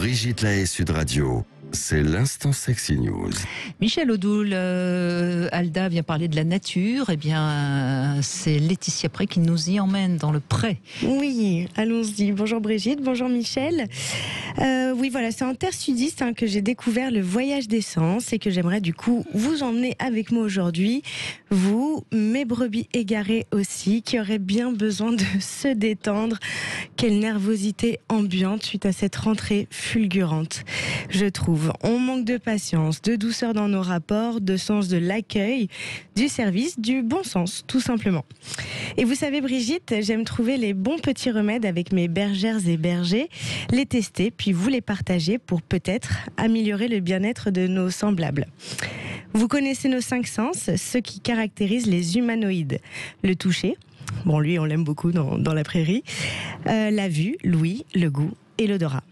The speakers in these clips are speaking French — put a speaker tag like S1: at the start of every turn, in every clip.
S1: Brigitte Lahaie, Sud Radio. C'est l'instant Sexy News.
S2: Michel Odoul, Alda vient parler de la nature. Eh bien, c'est Laetitia Pré qui nous y emmène dans le pré.
S3: Oui, allons-y. Bonjour Brigitte, bonjour Michel. Oui, voilà, c'est en terre sudiste que j'ai découvert le voyage des sens et que j'aimerais du coup vous emmener avec moi aujourd'hui. Vous, mes brebis égarées aussi, qui auraient bien besoin de se détendre. Quelle nervosité ambiante suite à cette rentrée fulgurante, je trouve. On manque de patience, de douceur dans nos rapports, de sens de l'accueil, du service, du bon sens, tout simplement. Et vous savez Brigitte, j'aime trouver les bons petits remèdes avec mes bergères et bergers, les tester, puis vous les partager pour peut-être améliorer le bien-être de nos semblables. Vous connaissez nos 5 sens, ceux qui caractérisent les humanoïdes. Le toucher, bon lui on l'aime beaucoup dans la prairie, la vue, l'ouïe, le goût et l'odorat.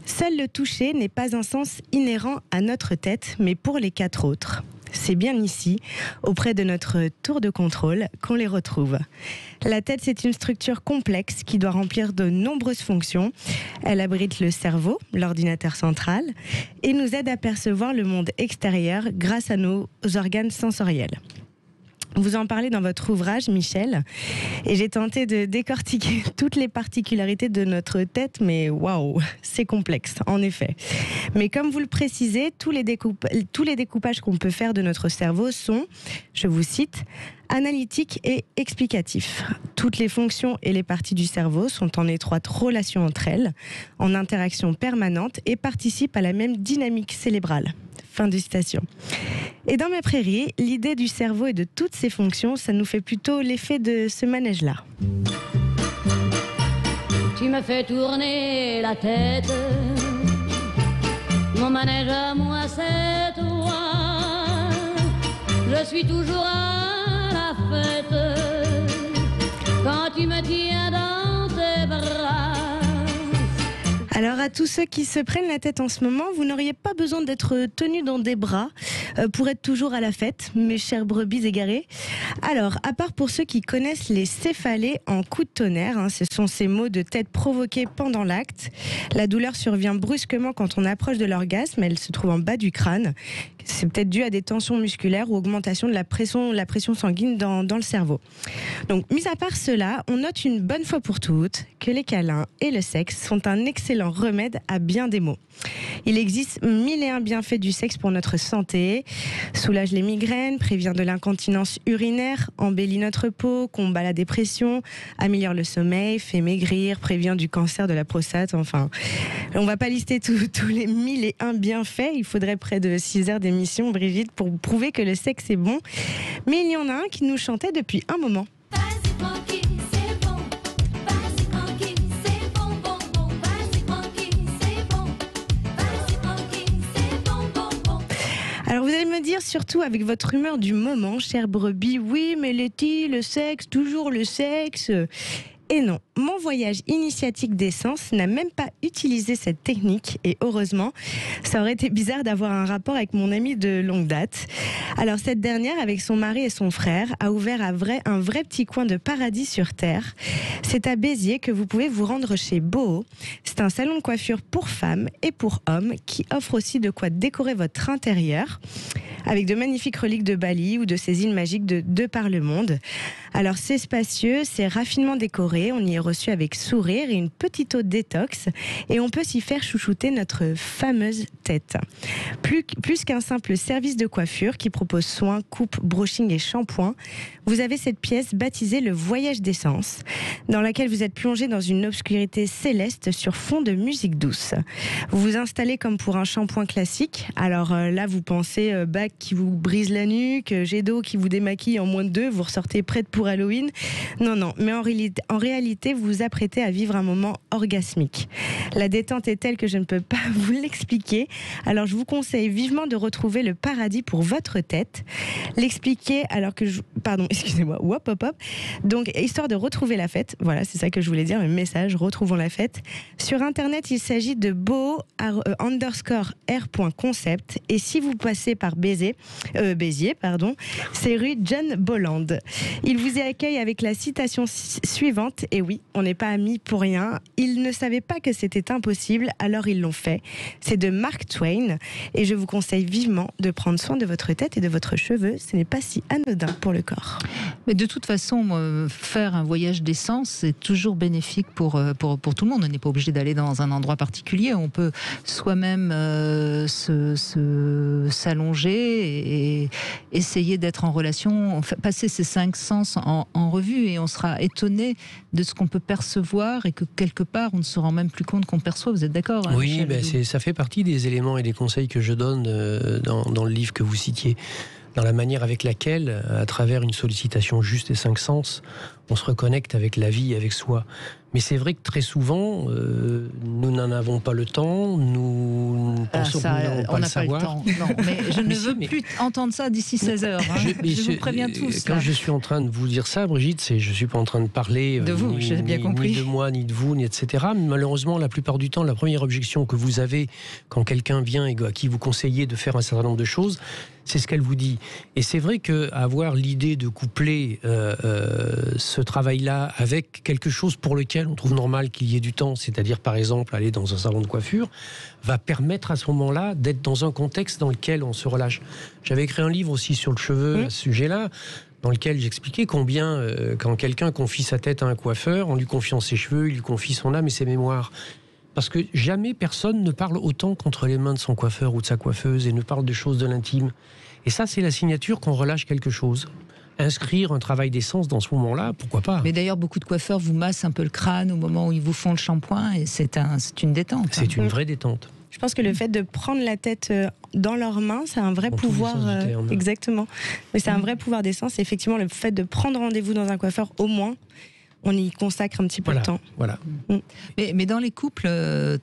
S3: Seul le toucher n'est pas un sens inhérent à notre tête, mais pour les 4 autres. C'est bien ici, auprès de notre tour de contrôle, qu'on les retrouve. La tête, c'est une structure complexe qui doit remplir de nombreuses fonctions. Elle abrite le cerveau, l'ordinateur central, et nous aide à percevoir le monde extérieur grâce à nos organes sensoriels. Vous en parlez dans votre ouvrage, Michel, et j'ai tenté de décortiquer toutes les particularités de notre tête, mais waouh, c'est complexe, en effet. Mais comme vous le précisez, tous les découpages qu'on peut faire de notre cerveau sont, je vous cite, analytiques et explicatifs. Toutes les fonctions et les parties du cerveau sont en étroite relation entre elles, en interaction permanente et participent à la même dynamique cérébrale. Fin de citation. Et dans ma prairie, l'idée du cerveau et de toutes ses fonctions, ça nous fait plutôt l'effet de ce manège-là.
S4: Tu me fais tourner la tête, mon manège à moi c'est toi, je suis toujours à la fête, quand tu me tiens dans tes bras.
S3: Alors à tous ceux qui se prennent la tête en ce moment, vous n'auriez pas besoin d'être tenus dans des bras pour être toujours à la fête, mes chers brebis égarées. Alors, à part pour ceux qui connaissent les céphalées en coup de tonnerre, ce sont ces maux de tête provoqués pendant l'acte. La douleur survient brusquement quand on approche de l'orgasme, elle se trouve en bas du crâne. C'est peut-être dû à des tensions musculaires ou augmentation de la pression sanguine dans le cerveau. Donc, mis à part cela, on note une bonne fois pour toutes que les câlins et le sexe sont un excellent remède à bien des maux. Il existe 1001 bienfaits du sexe pour notre santé. Soulage les migraines, prévient de l'incontinence urinaire, embellit notre peau, combat la dépression, améliore le sommeil, fait maigrir, prévient du cancer de la prostate. Enfin, on ne va pas lister tous les 1001 bienfaits. Il faudrait près de 6 heures d'émission, Brigitte, pour prouver que le sexe est bon. Mais il y en a un qui nous chantait depuis un moment. Alors vous allez me dire, surtout avec votre humeur du moment, chère brebis, oui mais Letty, le sexe, toujours le sexe. Et non, mon voyage initiatique des sens n'a même pas utilisé cette technique et heureusement, ça aurait été bizarre d'avoir un rapport avec mon amie de longue date. Alors cette dernière, avec son mari et son frère, a ouvert un vrai petit coin de paradis sur terre. C'est à Béziers que vous pouvez vous rendre chez Boho. C'est un salon de coiffure pour femmes et pour hommes qui offre aussi de quoi décorer votre intérieur avec de magnifiques reliques de Bali ou de ces îles magiques de par le monde. Alors c'est spacieux, c'est raffinement décoré, on y est reçu avec sourire et une petite eau de détox et on peut s'y faire chouchouter notre fameuse tête. Plus qu'un simple service de coiffure qui propose soins, coupe, brushing et shampoing, vous avez cette pièce baptisée le voyage des sens, dans laquelle vous êtes plongé dans une obscurité céleste sur fond de musique douce. Vous vous installez comme pour un shampoing classique, alors là vous pensez bac qui vous brise la nuque, jet d'eau qui vous démaquille en moins de 2, vous ressortez prête pour Halloween. Non, mais en réalité, vous vous apprêtez à vivre un moment orgasmique. La détente est telle que je ne peux pas vous l'expliquer, alors je vous conseille vivement de retrouver le paradis pour votre tête. L'expliquer alors que pardon, excusez-moi, hop. Donc, histoire de retrouver la fête, voilà, c'est ça que je voulais dire, le message, retrouvons la fête. Sur Internet, il s'agit de boho_r.concept et si vous passez par Béziers, Béziers, c'est rue John Bolland. Il vous y accueille avec la citation suivante, et oui, on n'est pas amis pour rien. Ils ne savaient pas que c'était impossible, alors ils l'ont fait. C'est de Mark Twain, et je vous conseille vivement de prendre soin de votre tête et de votre cheveux. Ce n'est pas si anodin pour le corps.
S2: Mais de toute façon, faire un voyage d'essence, c'est toujours bénéfique pour tout le monde. On n'est pas obligé d'aller dans un endroit particulier. On peut soi-même s'allonger et essayer d'être en relation, passer ces 5 sens en revue, et on sera étonné de ce qu'on peut percevoir, et que quelque part, on ne se rend même plus compte qu'on perçoit. Vous êtes d'accord, hein,
S5: Oui, ça fait partie des éléments et des conseils que je donne dans le livre que vous citiez, dans la manière avec laquelle, à travers une sollicitation juste des 5 sens, on se reconnecte avec la vie, avec soi. Mais c'est vrai que très souvent, nous n'en avons pas le temps, nous pensons que nous n'avons pas le savoir.
S2: Non, mais je ne veux plus entendre ça d'ici 16h. Je vous préviens tous.
S5: Quand je suis en train de vous dire ça, Brigitte, je ne suis pas en train de parler
S2: de vous, j'ai bien compris.
S5: Ni de moi, ni de vous, ni etc. Mais malheureusement, la plupart du temps, la première objection que vous avez quand quelqu'un vient et à qui vous conseillez de faire un certain nombre de choses, c'est ce qu'elle vous dit. Et c'est vrai qu'avoir l'idée de coupler ce travail-là avec quelque chose pour lequel on trouve normal qu'il y ait du temps, c'est-à-dire par exemple aller dans un salon de coiffure, va permettre à ce moment-là d'être dans un contexte dans lequel on se relâche. J'avais écrit un livre aussi sur le cheveu à ce sujet-là, dans lequel j'expliquais combien, quand quelqu'un confie sa tête à un coiffeur, en lui confiant ses cheveux, il lui confie son âme et ses mémoires. Parce que jamais personne ne parle autant qu'entre les mains de son coiffeur ou de sa coiffeuse, et ne parle de choses de l'intime. Et ça, c'est la signature qu'on relâche quelque chose. Inscrire un travail d'essence dans ce moment-là, pourquoi pas?
S2: Mais d'ailleurs, beaucoup de coiffeurs vous massent un peu le crâne au moment où ils vous font le shampoing, et c'est une détente.
S5: C'est une vraie détente.
S3: Je pense que le fait de prendre la tête dans leurs mains, c'est un vrai pouvoir. Exactement. Mais c'est un vrai pouvoir d'essence. Et effectivement, le fait de prendre rendez-vous dans un coiffeur, au moins, on y consacre un petit peu de temps.
S5: Voilà.
S2: Mais dans les couples,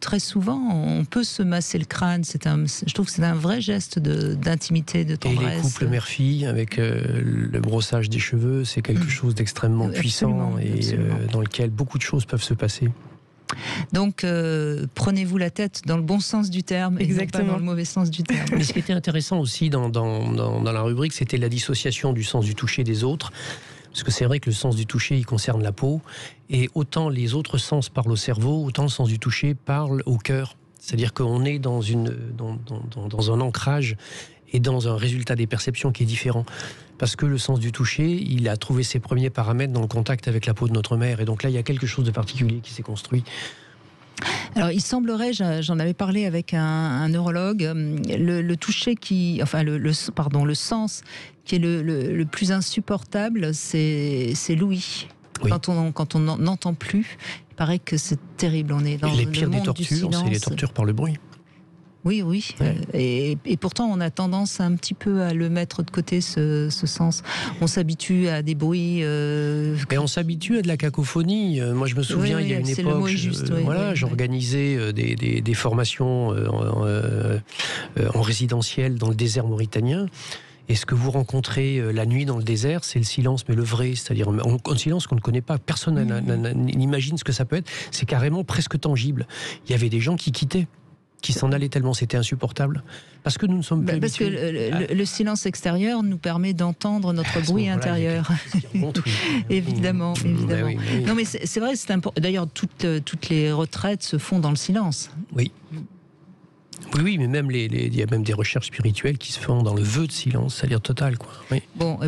S2: très souvent, on peut se masser le crâne. Je trouve que c'est un vrai geste d'intimité, de tendresse.
S5: Et les couples mère-fille, avec le brossage des cheveux, c'est quelque chose d'extrêmement puissant et dans lequel beaucoup de choses peuvent se passer.
S2: Donc, prenez-vous la tête dans le bon sens du terme, et non pas dans le mauvais sens du terme.
S5: Mais ce qui était intéressant aussi dans la rubrique, c'était la dissociation du sens du toucher des autres. Parce que c'est vrai que le sens du toucher, il concerne la peau. Et autant les autres sens parlent au cerveau, autant le sens du toucher parle au cœur. C'est-à-dire qu'on est dans un ancrage et dans un résultat des perceptions qui est différent. Parce que le sens du toucher, il a trouvé ses premiers paramètres dans le contact avec la peau de notre mère. Et donc là, il y a quelque chose de particulier qui s'est construit.
S2: Alors, il semblerait, j'en avais parlé avec un neurologue, le toucher le sens qui est le plus insupportable, c'est l'ouïe. Oui. Quand on n'entend plus, il paraît que c'est terrible. On est dans
S5: les pires des tortures, c'est les tortures par le bruit.
S2: Oui. Ouais. Et pourtant, on a tendance un petit peu à le mettre de côté, ce sens. On s'habitue à des bruits...
S5: Et on s'habitue à de la cacophonie. Moi, je me souviens, il y a une époque, j'organisais des formations en résidentiel dans le désert mauritanien. Et ce que vous rencontrez la nuit dans le désert, c'est le silence, mais le vrai, c'est-à-dire un silence qu'on ne connaît pas. Personne n'imagine ce que ça peut être. C'est carrément presque tangible. Il y avait des gens qui quittaient, qui s'en allaient tellement c'était insupportable. Parce que nous ne sommes plus habitués.
S2: Parce que le silence extérieur nous permet d'entendre notre bruit intérieur. Évidemment. Oui. Non, mais c'est vrai, c'est important. D'ailleurs, toutes les retraites se font dans le silence.
S5: Oui. Oui, mais même il y a même des recherches spirituelles qui se font dans le vœu de silence, c'est-à-dire total, quoi. Oui.
S2: Bon,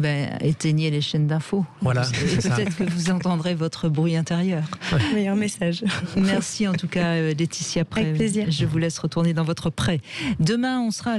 S2: éteignez les chaînes d'infos.
S5: Voilà.
S2: Peut-être que vous entendrez votre bruit intérieur.
S3: Meilleur message.
S2: Merci en tout cas, Laetitia Pré.
S3: Avec plaisir.
S2: Je vous laisse retourner dans votre pré. Demain, on sera